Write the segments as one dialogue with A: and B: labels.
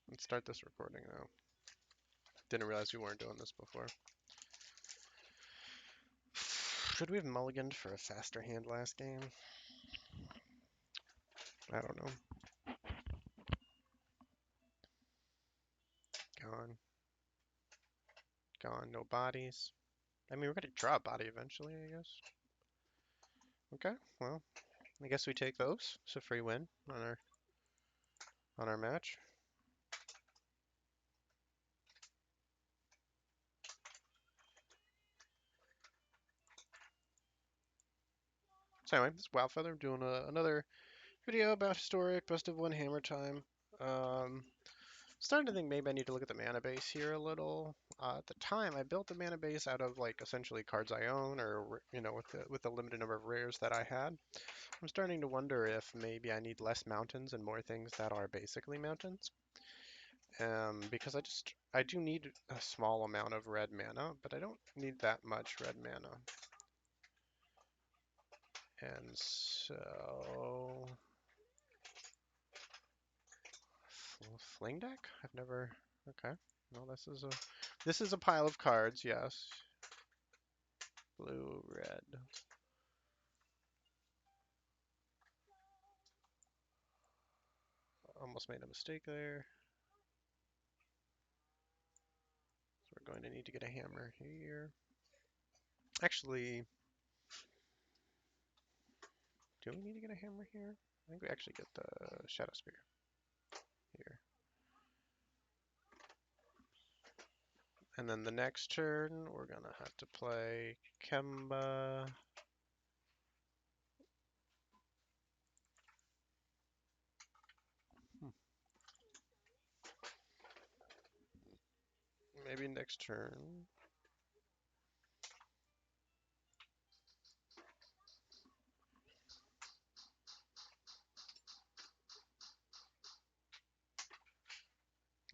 A: Let's start this recording now. Didn't realize we weren't doing this before. Should we have mulliganed for a faster hand last game? I don't know. Gone. Gone. No bodies. I mean, we're going to draw a body eventually, I guess. Okay, well, I guess we take those. It's a free win on our match. So anyway, this is Wildfeather. I'm doing another video about historic best of one hammer time. Um, Starting to think maybe I need to look at the mana base here a little. At the time, I built the mana base out of like essentially cards I own, or with the limited number of rares that I had. I'm starting to wonder if maybe I need less mountains and more things that are basically mountains. Because I do need a small amount of red mana, but I don't need that much red mana. And so, fling deck? I've never. Okay. Well, this is a pile of cards. Yes. Blue, red. Almost made a mistake there. So we're going to need to get a hammer here. Actually, do we need to get a hammer here? I think we actually get the Shadow Spear here. And then the next turn, we're gonna have to play Kemba. Maybe next turn.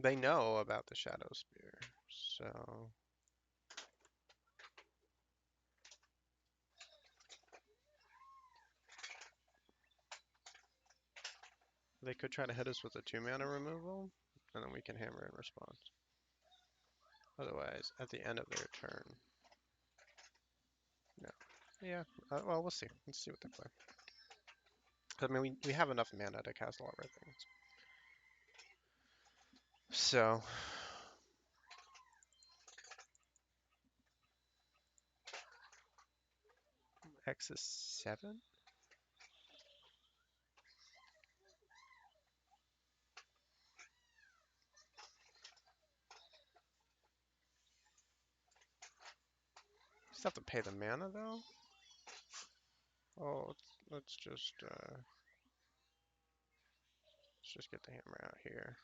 A: They know about the Shadow Spear, so they could try to hit us with a 2-mana removal, and then we can hammer in response. Otherwise, at the end of their turn, no. Yeah, well, we'll see. Let's see what they play. I mean, we have enough mana to cast a lot of red things. So, X is 7? Just have to pay the mana, though? Oh, let's just get the hammer out here.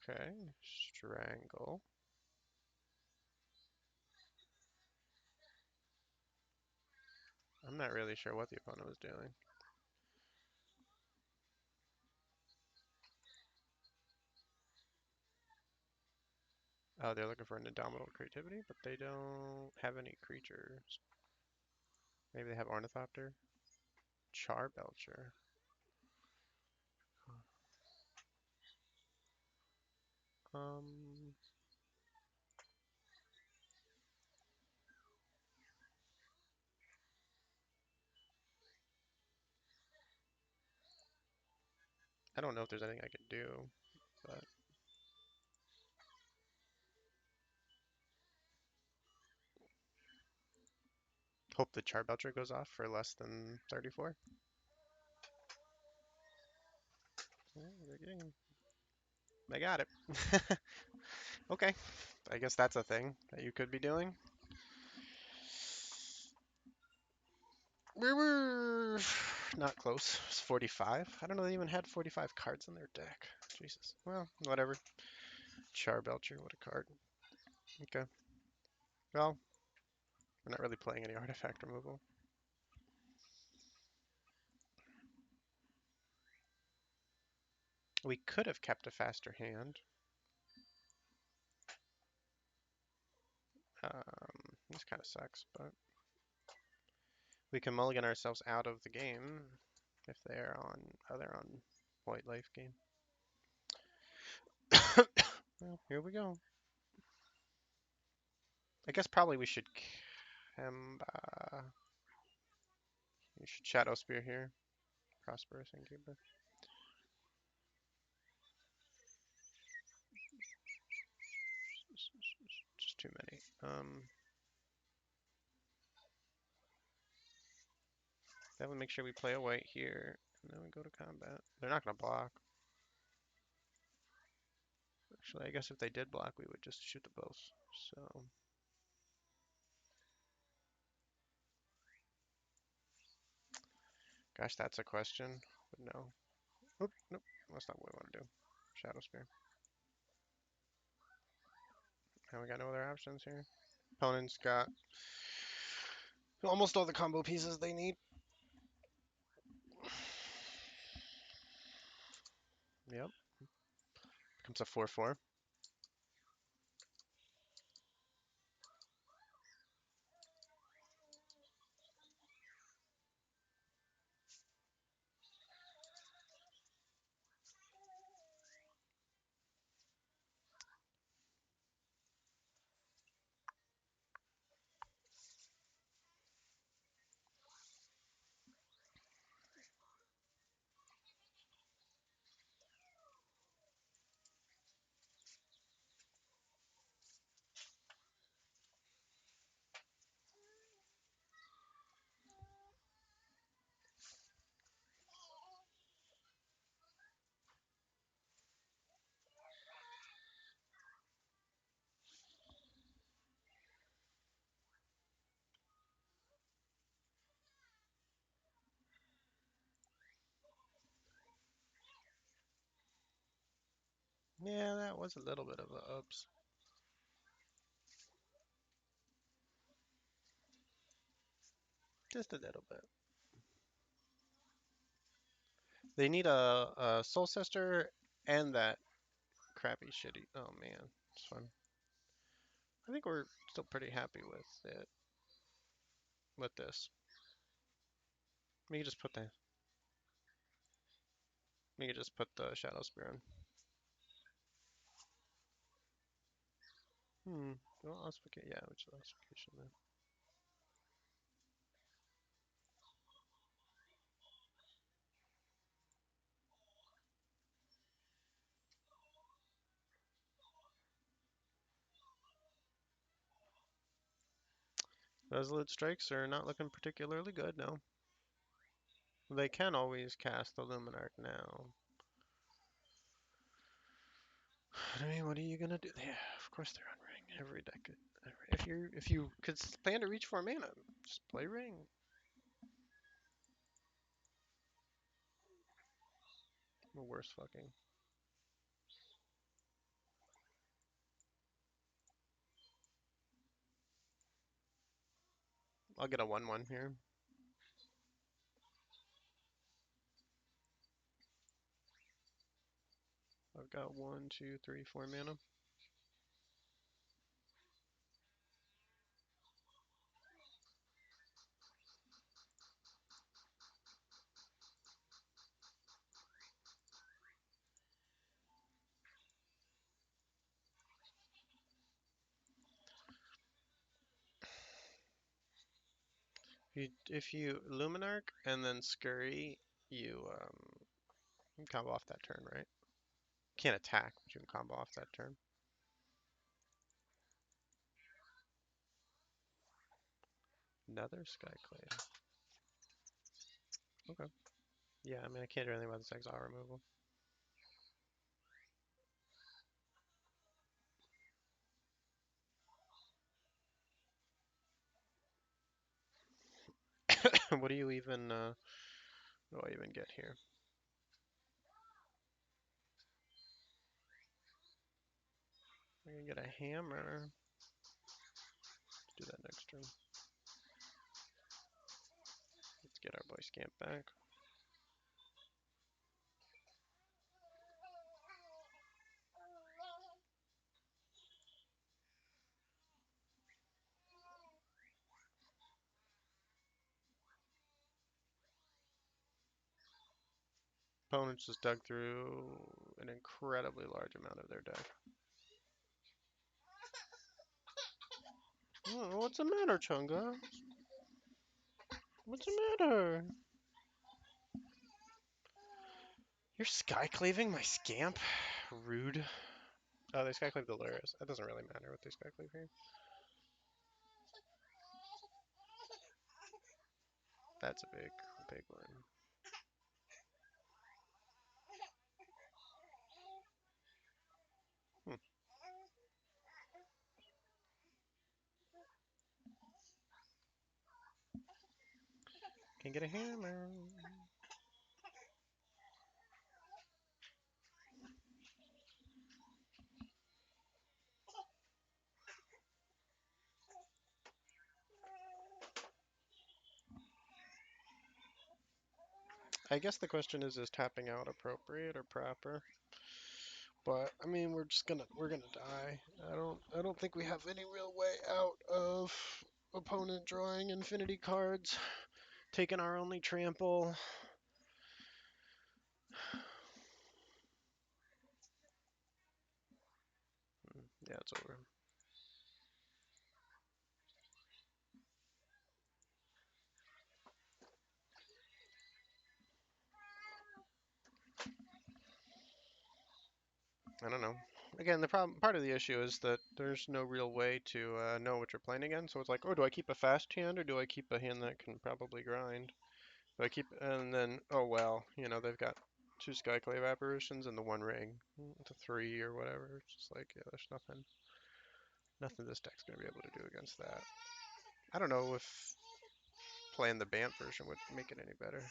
A: Okay, strangle. I'm not really sure what the opponent was doing. Oh, they're looking for an Indomitable Creativity, but they don't have any creatures. Maybe they have Ornithopter? Charbelcher. Um, I don't know if there's anything I can do, but hope the Charbelcher goes off for less than 34. Yeah, they're getting, they got it. Okay, I guess that's a thing that you could be doing. We're not close. It's 45. I don't know they even had 45 cards in their deck. Jesus. Well, whatever. Charbelcher, what a card. Okay. Well, we're not really playing any artifact removal. We could have kept a faster hand. This kind of sucks, but we can mulligan ourselves out of the game if they're on. Oh, they're on white life gain. Well, here we go. I guess probably we should we should Shadow Spear here. Prosperous Innkeeper. Just too many. That would make sure we play a white here, and then we go to combat. They're not gonna block. Actually, I guess if they did block, we would just shoot the both. So, gosh, that's a question. But no. Oop, nope. That's not what we want to do. Shadow Spear. And we got no other options here. Opponent's got almost all the combo pieces they need. Yep. Becomes a 4/4. Yeah, that was a little bit of a ups. Just a little bit. They need a Soul Sister and that crappy shitty. Oh man, it's fun. I think we're still pretty happy with it. With this, we can just put the Shadow Spear on. Well, ossification. Yeah, which is ossification then. Resolute Strikes are not looking particularly good, no. They can always cast the Luminarch now. I mean, what are you gonna do? Yeah, of course they're on ring. Every deck. If you could plan to reach for mana, just play ring. The worst fucking. I'll get a 1/1 here. I've got 1, 2, 3, 4 mana. If you Luminarch and then Scurry, you can combo off that turn, right? Can't attack, but you can combo off that turn. Another Skyclave. Okay. Yeah, I mean I can't do anything about this exile removal. What do you even what do I even get here? I'm gonna get a hammer. Let's do that next turn. Let's get our boy Scamp back. Opponents just dug through an incredibly large amount of their deck. Oh, what's the matter, Chunga? What's the matter? You're skyclaving my scamp? Rude. Oh, they skyclave the Luris. That doesn't really matter what they skyclave here. That's a big one. Hmm. Can get a hammer. I guess the question is tapping out appropriate or proper? But I mean, we're gonna die. I don't think we have any real way out of opponent drawing infinity cards, taking our only trample. Yeah, it's over. I don't know. Again, the problem, part of the issue is that there's no real way to know what you're playing again. So it's like, oh, do I keep a fast hand or do I keep a hand that can probably grind? Do I keep, and then, oh well, they've got two Skyclave apparitions and the One Ring, the three or whatever. It's just like, yeah, there's nothing this deck's gonna be able to do against that. I don't know if playing the Bant version would make it any better.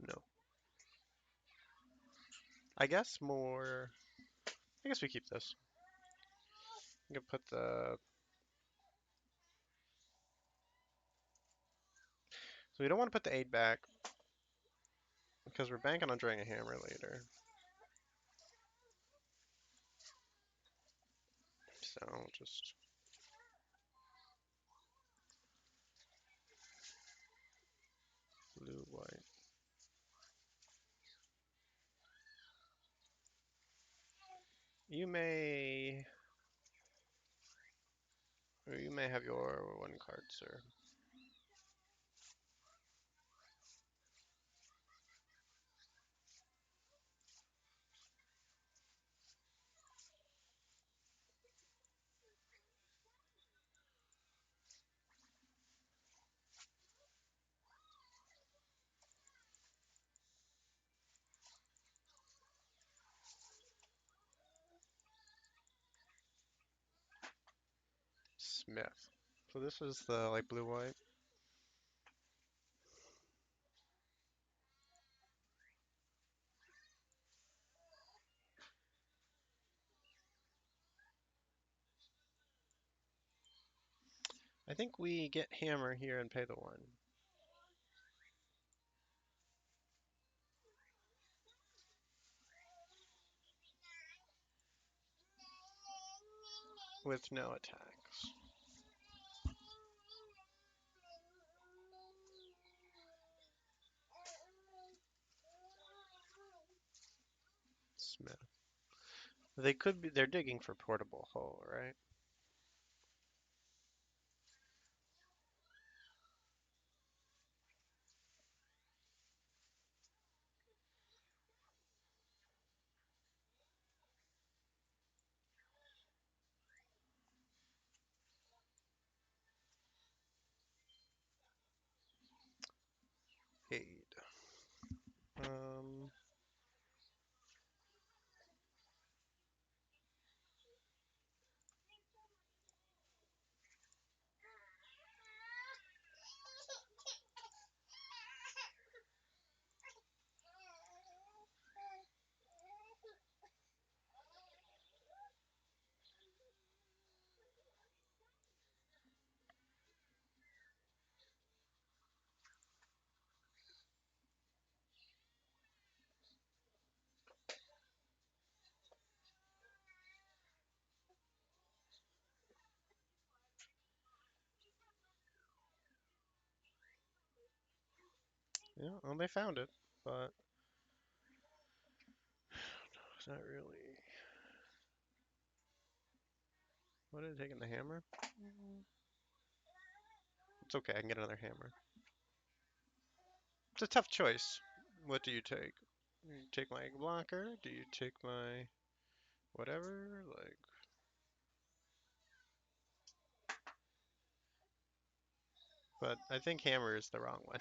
A: No. I guess more. I guess we keep this. We can put the. So we don't want to put the 8 back because we're banking on drawing a hammer later. So just blue, white. You may. Or you may have your one card, sir. Smith. So this is the like blue, white. I think we get hammer here and pay the 1. With no attacks. Smith. They could be. They're digging for portable hole, right? Paid. Um. Yeah, well, they found it, but it's not really. What did it take in the hammer? It's okay, I can get another hammer. It's a tough choice. What do you take? Do you take my blocker? Do you take my whatever? Like, but I think hammer is the wrong one.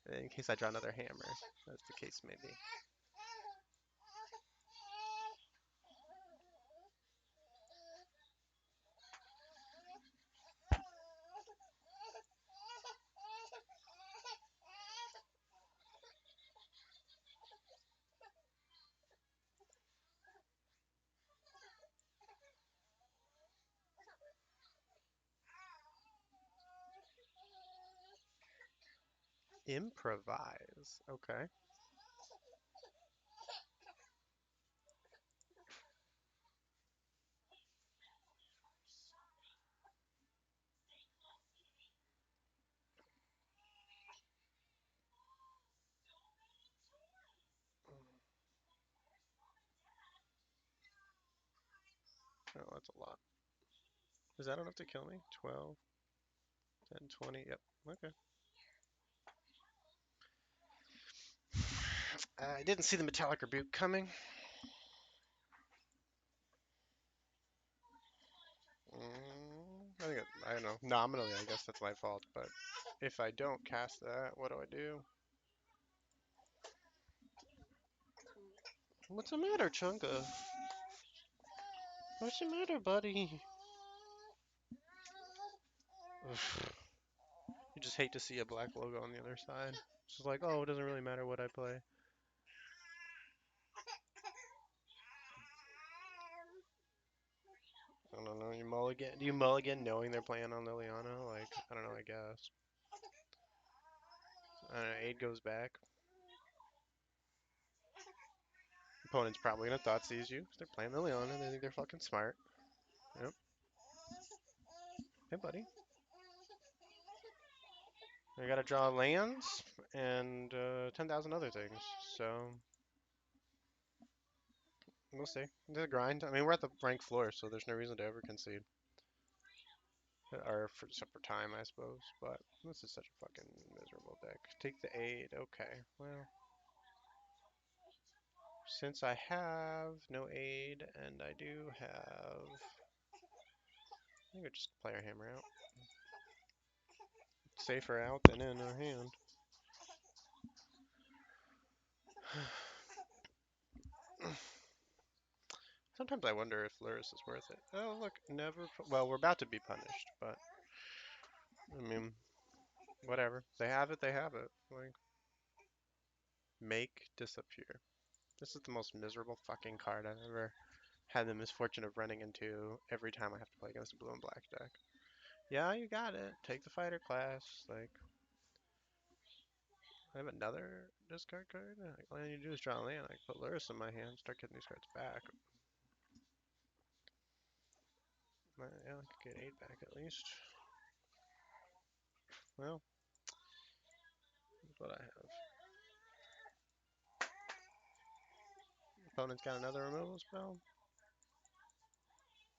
A: In case I draw another hammer, as the case may be. Improvise. Okay. Oh, that's a lot. Is that enough to kill me? 12, 10, 20. Yep. Okay. I didn't see the metallic rebuke coming. I don't know. Nominally, I guess that's my fault, but if I don't cast that, what do I do? What's the matter, Chunga? What's the matter, buddy? Ugh. You just hate to see a black logo on the other side. It's just like, oh, it doesn't really matter what I play. I don't know. You mulligan? Do you mulligan knowing they're playing on Liliana? Like, I don't know. I guess. I don't know. Aid goes back. Opponent's probably gonna thought seize you. They're playing Liliana. They think they're fucking smart. Yep. Hey, buddy. I gotta draw lands and 10,000 other things. So we'll see. It's a grind. I mean, we're at the rank floor, so there's no reason to ever concede. Or for, except for time, I suppose. But this is such a fucking miserable deck. Take the aid. Okay. Well, since I have no aid and I do have, I think I just play our hammer out. Safer out than in our hand. Sometimes I wonder if Luris is worth it. Oh, look, never. Well, we're about to be punished, but I mean, whatever. They have it. They have it. Like, make disappear. This is the most miserable fucking card I've ever had the misfortune of running into every time I have to play against a blue and black deck. Yeah, you got it. Take the fighter class. Like, I have another discard card. Like, all I need to do is draw a land. I can put Luris in my hand, start getting these cards back. Yeah, I could get 8 back at least. Well, that's what I have. Opponent's got another removal spell.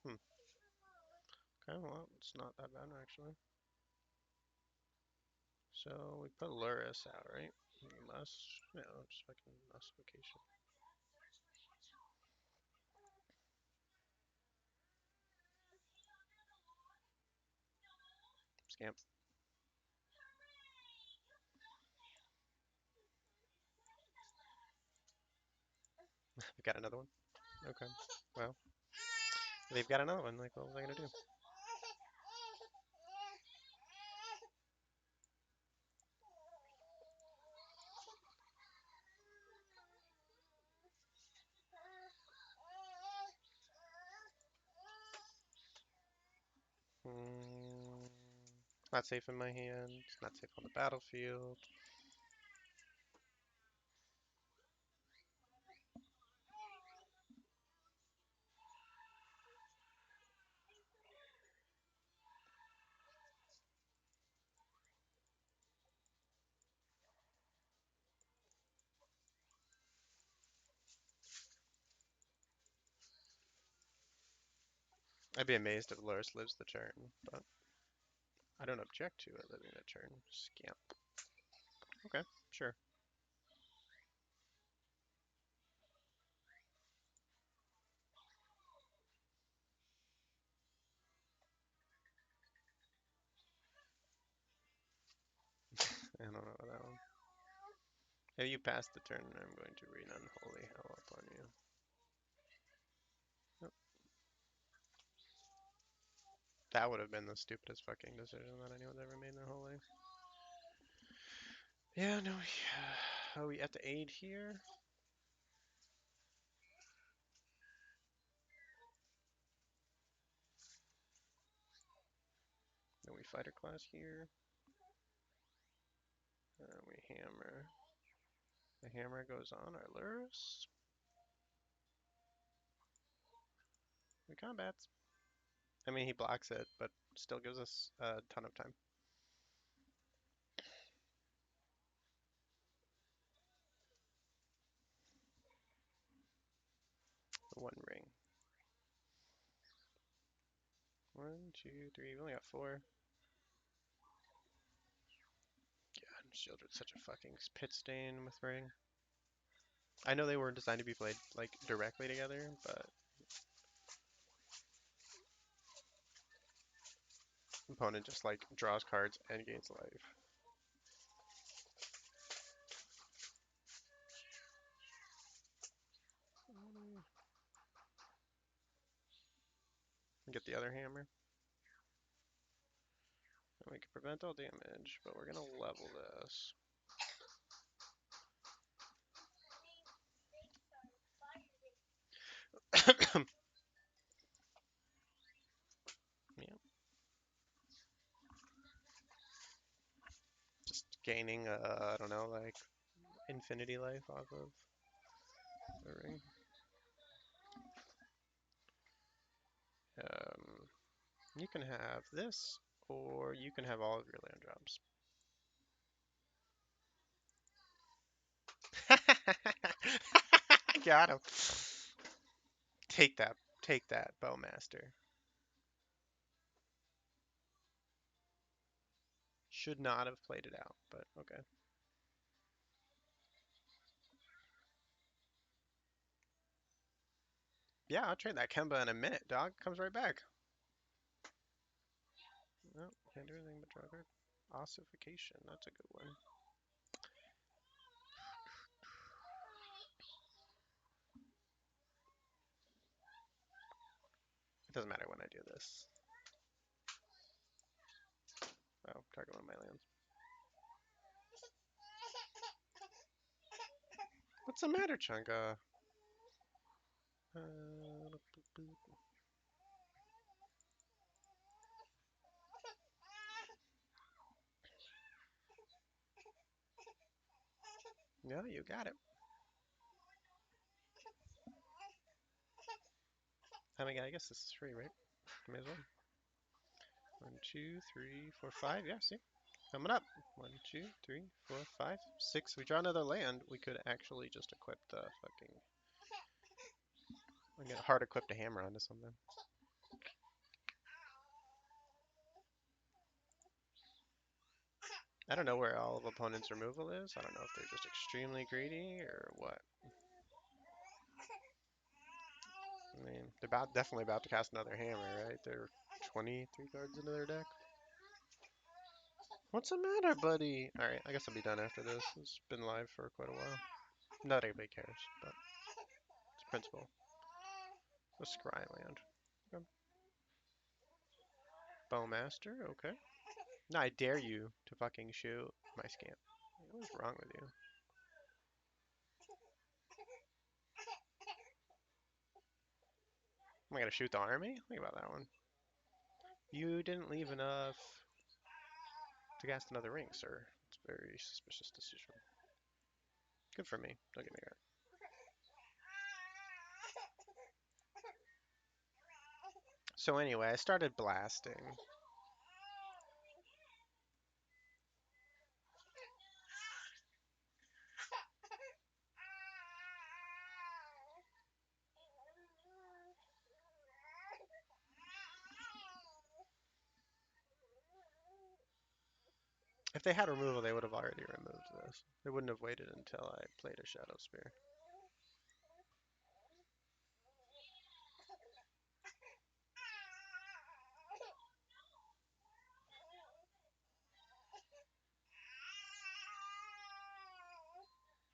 A: Hmm. Okay, well, it's not that bad actually. So we put Luris out, right? Unless, no, just fucking Ossification. Scamp. We got another one? Okay. Well, they've got another one. Like, what was I gonna do? Hmm. Not safe in my hand. It's not safe on the battlefield. I'd be amazed if Loris lives the turn, but I don't object to it living the turn. Scamp. Okay, sure. I don't know about that one. If you pass the turn, I'm going to read Unholy Hell upon you. Yep. That would have been the stupidest fucking decision that anyone's ever made in their whole life. Yeah, no, yeah. Are we at the 8 here? Then we fighter class here. We hammer. The hammer goes on our lures. We combats. I mean, he blocks it, but still gives us a ton of time. One ring. 1, 2, 3. We only got 4. God, Shieldred's such a fucking pit stain with ring. I know they weren't designed to be played like directly together, but opponent just like draws cards and gains life. Get the other hammer. And we can prevent all damage, but we're gonna level this. Yeah. Just gaining, I don't know, like infinity life off of the ring. You can have this, or you can have all of your land drops. Got him. Take that. Take that, Bowmaster. Should not have played it out, but okay. Yeah, I'll trade that Kemba in a minute, dog. Comes right back. No, can't do anything but draw a card. Ossification, that's a good one. It doesn't matter when I do this. Oh, target one of my lands. What's the matter, Chunga? No, you got it. I mean, I guess this is free, right? May as well. 1, 2, 3, 4, 5. Yeah, see? Coming up. 1, 2, 3, 4, 5, 6. We draw another land. We could actually just equip the fucking. We get hard equipped a hammer onto something. I don't know where all of opponents' removal is. I don't know if they're just extremely greedy or what. I mean, they're definitely about to cast another hammer, right? They're 23 cards into their deck. What's the matter, buddy? Alright, I guess I'll be done after this. It's been live for quite a while. Not anybody cares, but it's principle. A scry land. Okay. Bowmaster, okay. Now I dare you to fucking shoot my scamp. What's wrong with you? Am I gonna shoot the army? Think about that one. You didn't leave enough to cast another ring, sir. It's a very suspicious decision. Good for me. Don't get me wrong. So anyway, I started blasting. If they had removal, they would have already removed this. They wouldn't have waited until I played a Shadow Spear.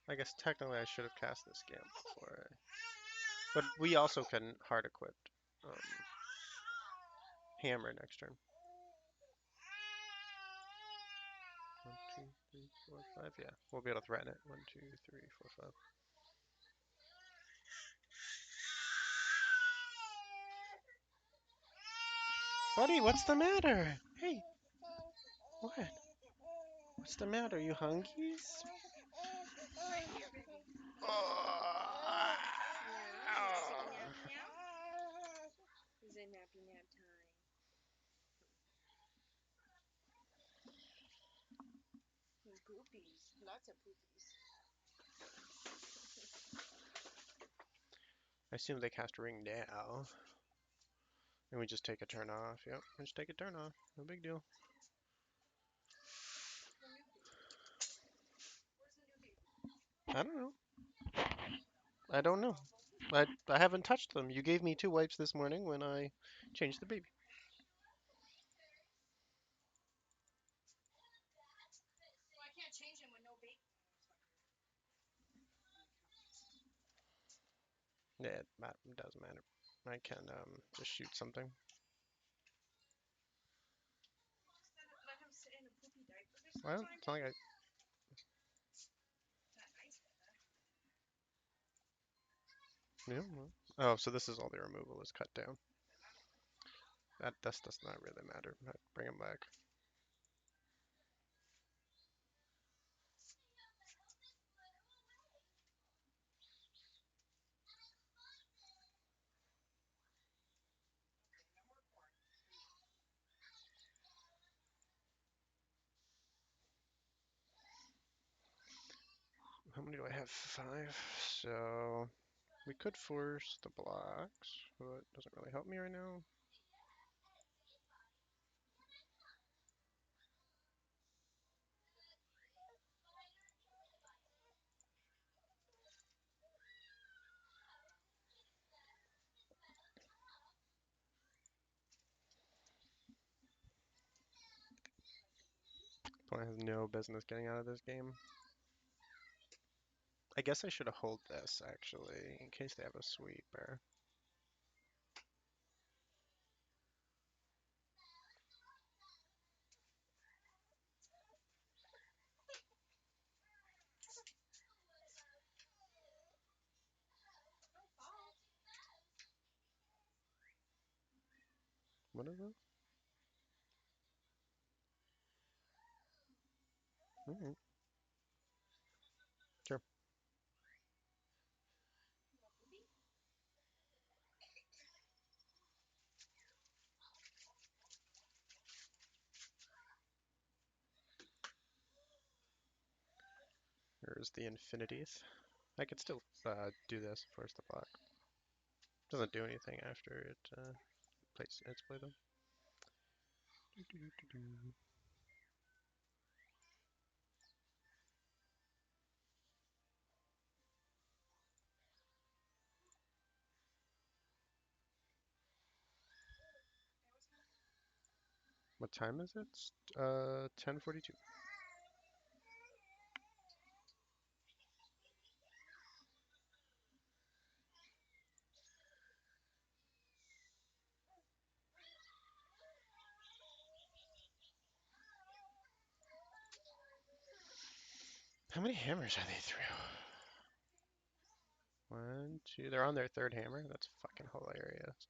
A: I guess technically I should have cast this Gambit before I... But we also can hard equip um, Hammer next turn. 1, 2, 3, 4, 5. Yeah, we'll be able to threaten it. 1, 2, 3, 4, 5. Buddy, what's the matter? Hey, what? What's the matter? You hungry?
B: Is it nappy nap time? Poopies. Lots of poopies.
A: I assume they cast Ring now. And we just take a turn off. Yep, we just take a turn off. No big deal. I don't know. I don't know. I haven't touched them. You gave me 2 wipes this morning when I changed the baby. Yeah, it doesn't matter. I can just shoot something. Well, it's not like I... Yeah, well. Oh, so this is all the removal is cut down. This does not really matter. I'd bring him back. How many do I have? 5. So we could force the blocks, but it doesn't really help me right now. Opponent has no business getting out of this game. I guess I should have hold this actually, in case they have a sweeper. What is it? Alright, sure. There's the infinities. I could still do this, force the block. Doesn't do anything after it plays its play though. What time is it? 10:42. How many hammers are they through? 1, 2. They're on their 3rd hammer. That's fucking hilarious.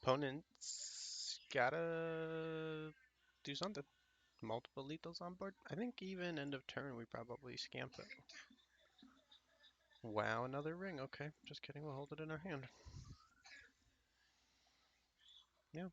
A: Opponents gotta do something. Multiple lethals on board. I think even end of turn we probably scamp it. Wow, another ring. Okay, just kidding. We'll hold it in our hand. Yeah.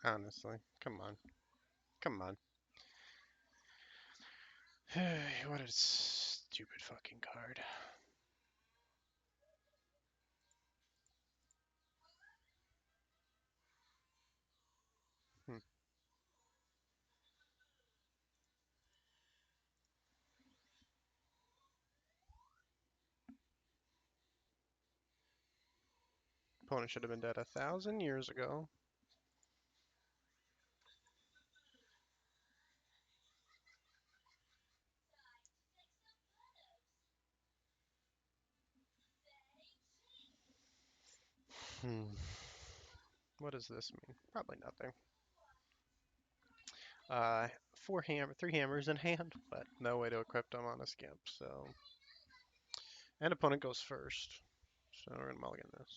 A: Honestly, come on, come on. What a stupid fucking card. Hmm. Opponent should have been dead 1,000 years ago. Hmm. What does this mean? Probably nothing. Uh, three hammers in hand, but no way to equip them on a skimp. So, and opponent goes first. So we're gonna mulligan this.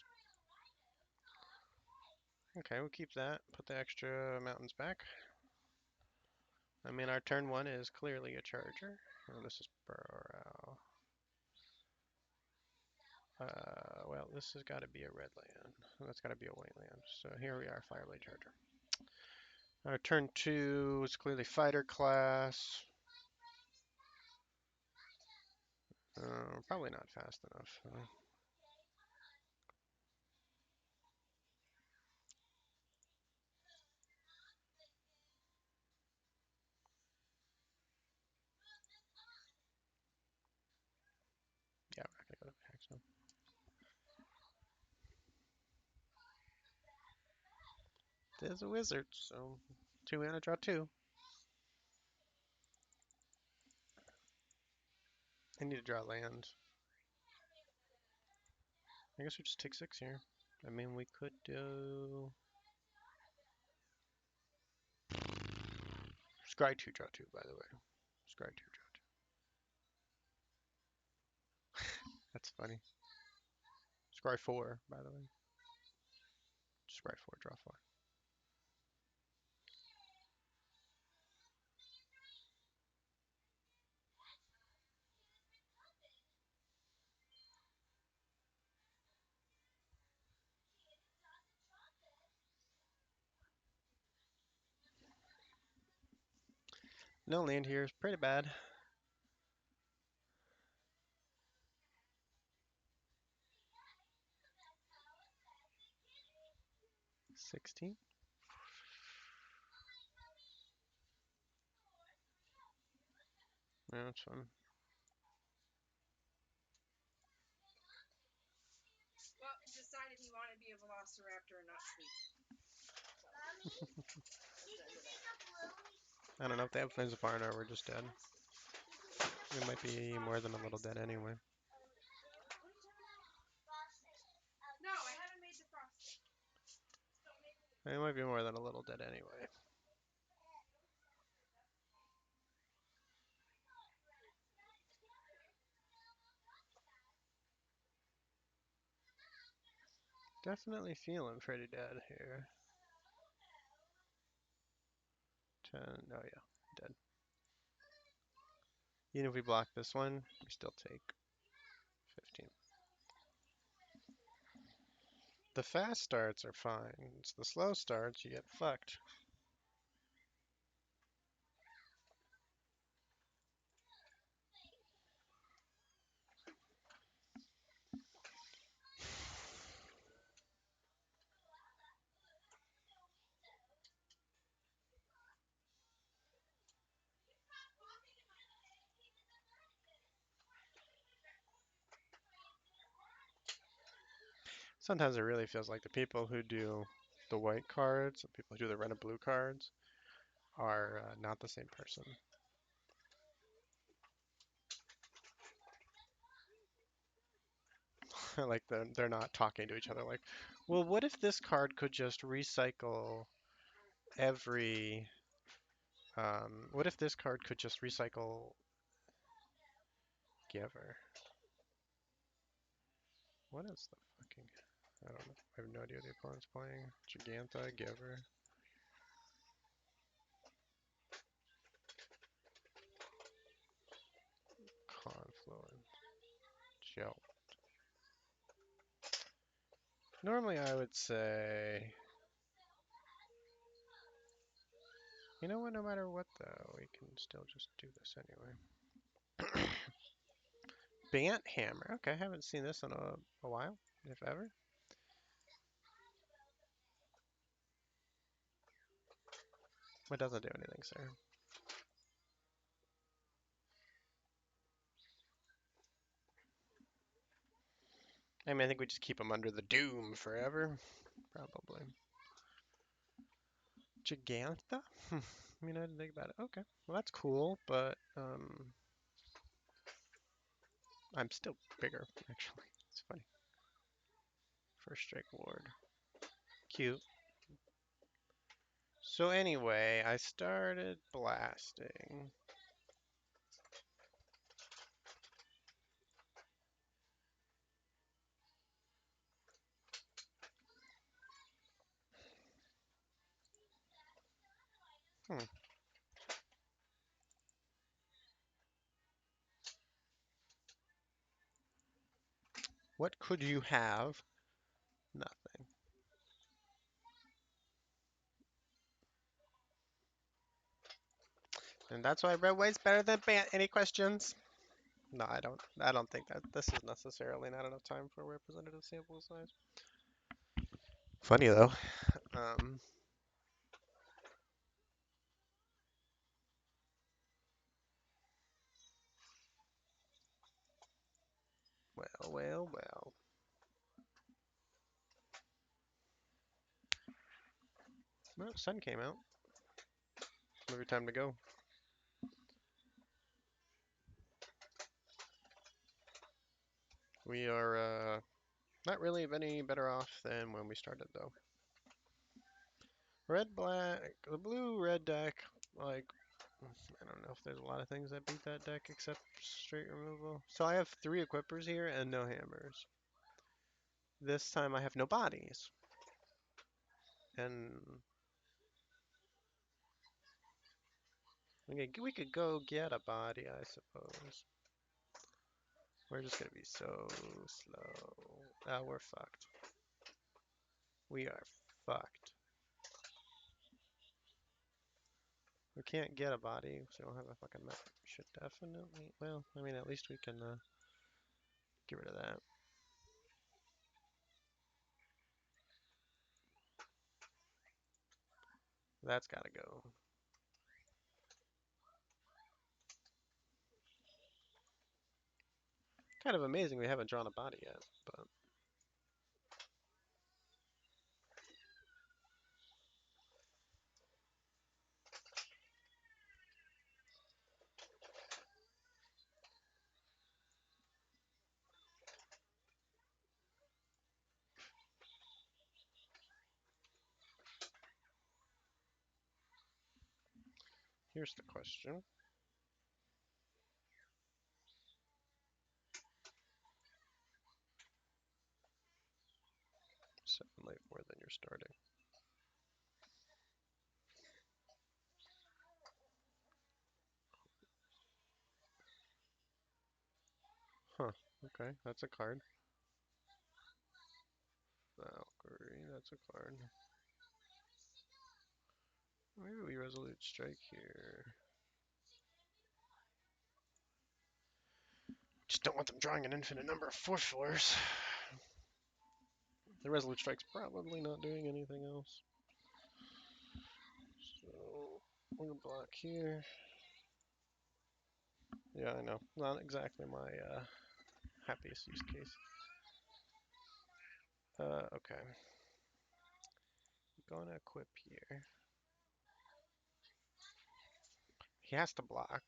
A: Okay, we'll keep that. Put the extra mountains back. I mean, our turn one is clearly a charger. Oh, this is Burrow. Well, this has got to be a red land. That's got to be a white land. So here we are, Fireblade Charger. Our turn two is clearly fighter class. Probably not fast enough. Yeah, we're not gonna go to attack. So there's a wizard. So 2 mana, draw two. I need to draw land. I guess we just take 6 here. I mean, we could do Scry 2, draw 2, by the way. Scry 2, draw 2. That's funny. Scry 4, by the way. Scry 4, draw 4. No land here is pretty bad. 16. Yeah, that's fun.
B: Well, he decided he wanted to be a velociraptor and not sleep.
A: I don't know if they have friends of fire or we're just dead. It might be more than a little dead anyway.
B: No, I haven't made the frosting.
A: It might be more than a little dead anyway. Definitely feeling pretty dead here. 10. Oh yeah, dead. Even if we block this one, we still take 15. The fast starts are fine. It's the slow starts you get fucked. Sometimes it really feels like the people who do the white cards, the people who do the red and blue cards, are not the same person. Like they're not talking to each other. Like, well, what if this card could just recycle every? What if this card could just recycle Giver? What is the fucking? I don't know. I have no idea what the opponent's playing. Giganta, Giver, Confluence, Joe. Normally I would say, you know what, no matter what though, we can still just do this anyway. Bant Hammer. Okay, I haven't seen this in a while, if ever. It doesn't do anything, sir. I mean, I think we just keep them under the doom forever. Probably. Gigantha? I mean, I didn't think about it. Okay, well that's cool, but I'm still bigger, actually. It's funny. First strike ward. Cute. So anyway, I started blasting. Hmm. What could you have? Nothing. And that's why red white's better than ban. Any questions? No, I don't. I don't think that this is necessarily not enough time for a representative sample size. Funny though. Um. Well, well, well. Well, sun came out. Maybe time to go. We are not really any better off than when we started though. Red, black, the blue red deck. Like, I don't know if there's a lot of things that beat that deck except straight removal. So I have 3 equippers here and no hammers. This time I have no bodies. And we could go get a body, I suppose. We're just gonna be so slow. Ah, we're fucked. We are fucked. We can't get a body, so we don't have a fucking map. We should definitely, well, I mean, at least we can get rid of that. That's gotta go. Kind of amazing we haven't drawn a body yet, but here's the question. 7 life more than you're starting. Huh, okay, that's a card. Valkyrie, that's a card. Maybe we Resolute Strike here. Just don't want them drawing an infinite number of 4/4s. The Resolute Strike's probably not doing anything else. So, we're gonna block here. Yeah, I know. Not exactly my happiest use case. Okay. Gonna equip here. He has to block.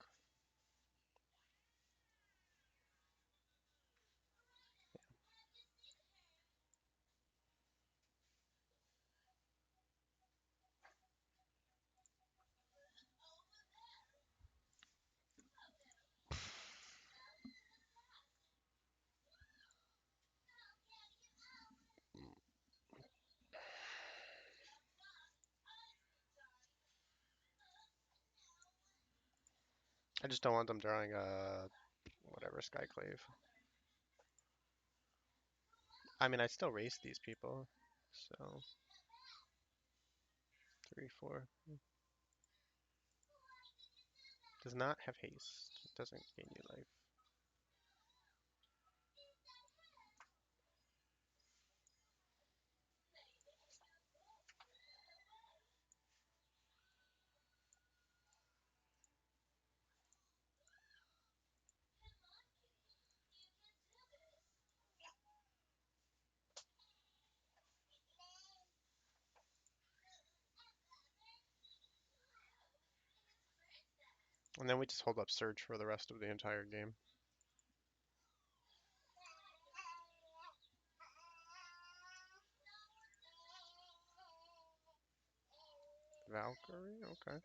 A: I just don't want them drawing whatever Skyclave. I mean, I still race these people, so 3, 4. Does not have haste. It doesn't gain you life. And then we just hold up Surge for the rest of the entire game. Valkyrie? Okay.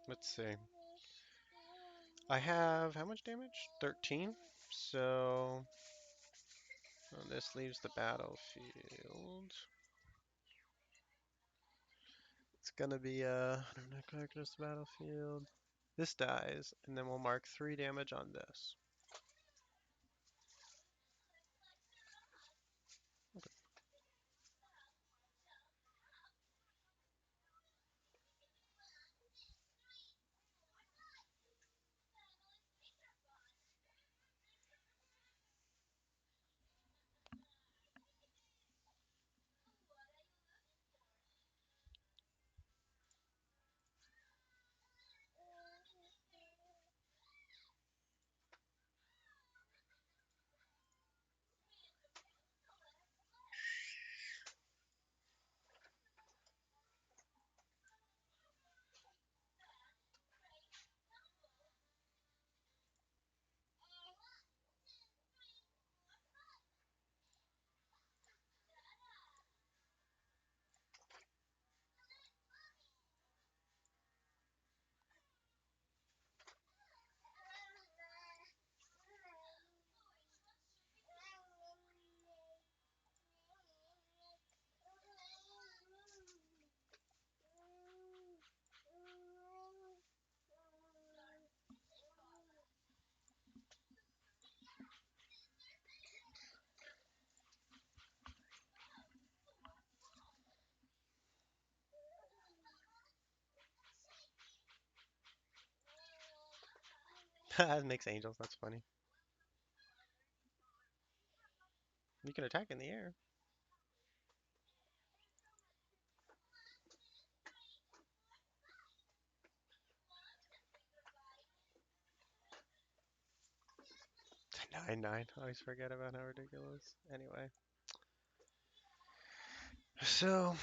A: Let's see. I have how much damage? 13. So this leaves the battlefield. It's gonna be not characters the battlefield. This dies, and then we'll mark 3 damage on this. Okay. That makes angels. That's funny. You can attack in the air. 9-9. I always forget about how ridiculous. Anyway, so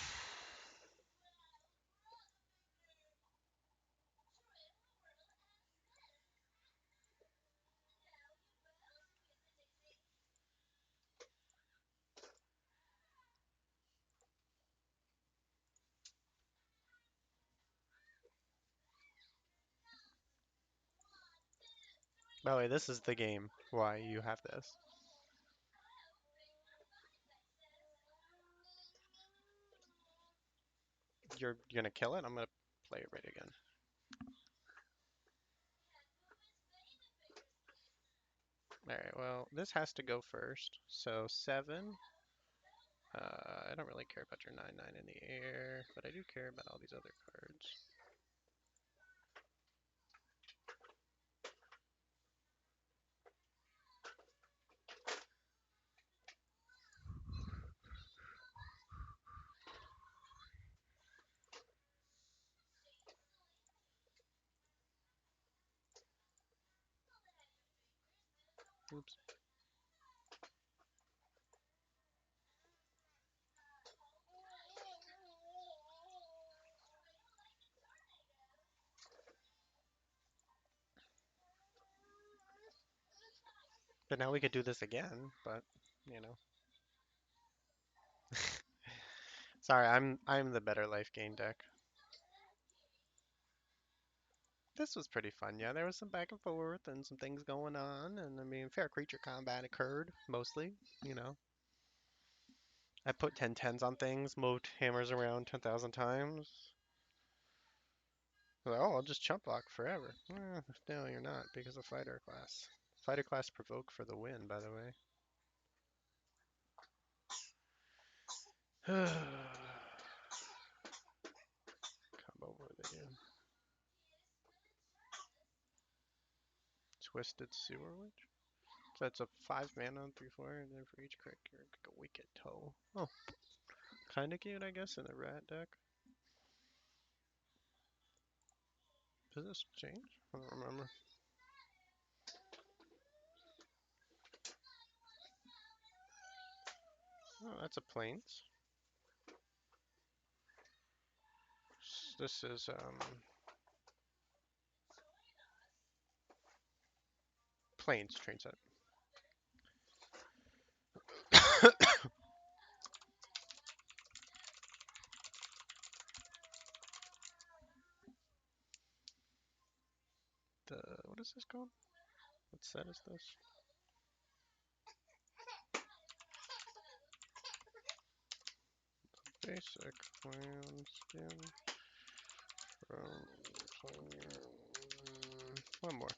A: by the way, this is the game. Why you have this? You're gonna kill it. I'm gonna play it right again. All right. Well, this has to go first. So 7. I don't really care about your 9-9 in the air, but I do care about all these other cards. Oops. But now we could do this again, but you know. Sorry, I'm the better life gain deck. This was pretty fun. Yeah, there was some back and forth and some things going on, and I mean, fair creature combat occurred mostly. You know, I put 10/10s on things, moved hammers around 10,000 times. Like, oh, I'll just chump block forever. No, you're not because of fighter class. Fighter class provoke for the win, by the way. Combo worthy. Twisted Sewer Witch. So it's a 5 mana on 3/4, and then for each crit, you're like a wicked toe. Oh, kinda cute, I guess, in a rat deck. Does this change? I don't remember. Oh, that's a plains. This is plains train set. The what is this called? What set is this? Basic land skin from one more.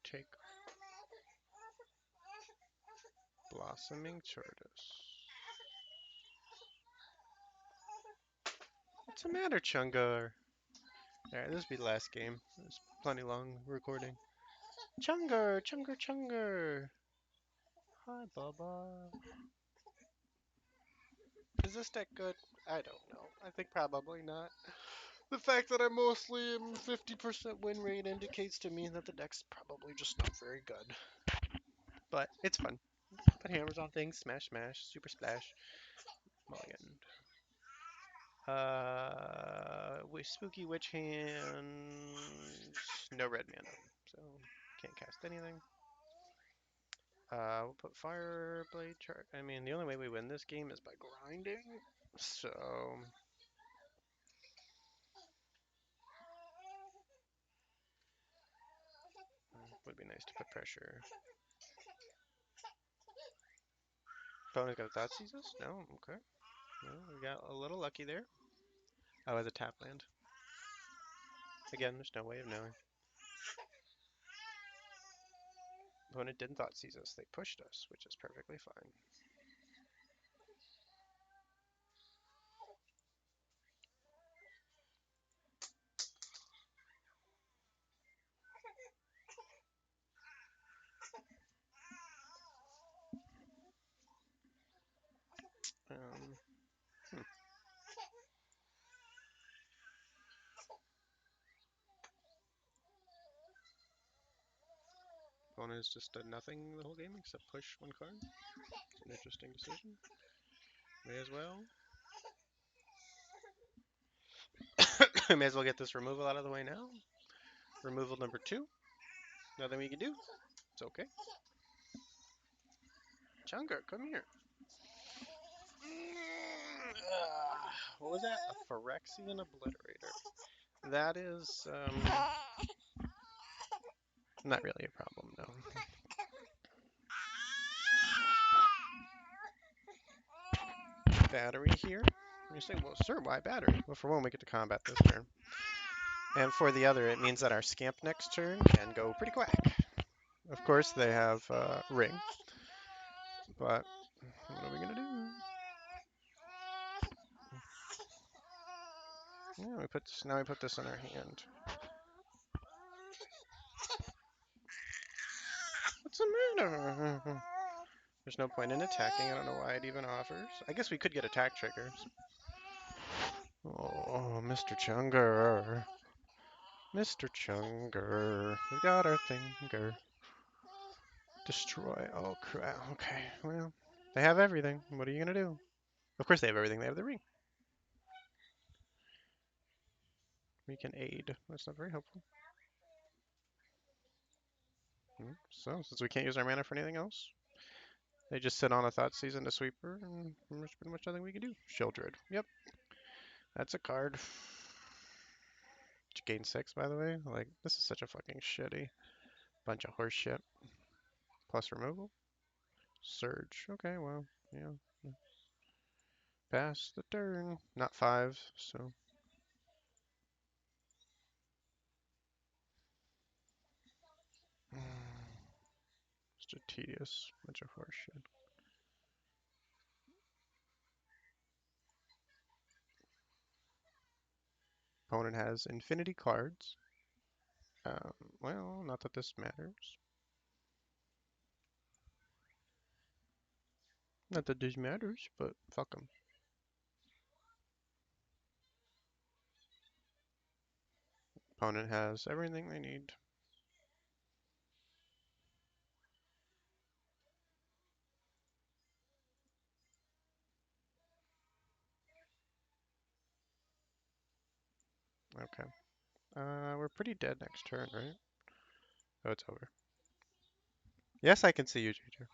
A: Take blossoming tortoise. What's the matter, Chungar? Alright, this will be the last game. It's plenty long recording. Chungar, Chungar, Chungar. Hi, Bubba. Is this deck good? I don't know. I think probably not. The fact that I mostly am 50% win rate indicates to me that the deck's probably just not very good. But it's fun. Put hammers on things, smash, smash, super splash, mulligan. With spooky witch hands, no red mana, so can't cast anything. We'll put fire blade chart. I mean, the only way we win this game is by grinding, so would be nice to put pressure. Opponent's got Thoughtseize? No, okay. Well, we got a little lucky there. Oh, as a tap land. Again, there's no way of knowing. Opponent didn't thought seize us. They pushed us, which is perfectly fine. Um, hmm. Opponent has just done nothing the whole game except push one card. It's an interesting decision. May as well. May as well get this removal out of the way now. Removal number 2. Nothing we can do. It's okay. Chunga, come here. What was that? A Phyrexian Obliterator. That is not really a problem, no. Battery here. You say, well, sir, why battery? Well, for one, we get to combat this turn. And for the other, it means that our Scamp next turn can go pretty quack. Of course, they have Ring, but what are we going to do? Yeah, now we put this in our hand. What's the matter? There's no point in attacking. I don't know why it even offers. I guess we could get attack triggers. Oh, Mr. Chunger. Mr. Chunger. We got our thinger. Destroy. Oh, crap. Okay, well, they have everything. What are you going to do? Of course they have everything. They have the ring. We can aid. That's not very helpful. So, since we can't use our mana for anything else, they just sit on a Thought Season to Sweeper, and there's pretty much nothing we can do. Shieldred. Yep, that's a card. Gain 6, by the way. Like, this is such a fucking shitty bunch of horse shit. Plus removal. Surge. Okay, well, yeah. Pass the turn. Not 5, so. Just a tedious bunch of horse shit. Opponent has infinity cards. Well, not that this matters. Not that this matters, but fuck them. Opponent has everything they need. Okay. We're pretty dead next turn, right? Oh, it's over. Yes, I can see you, JJ.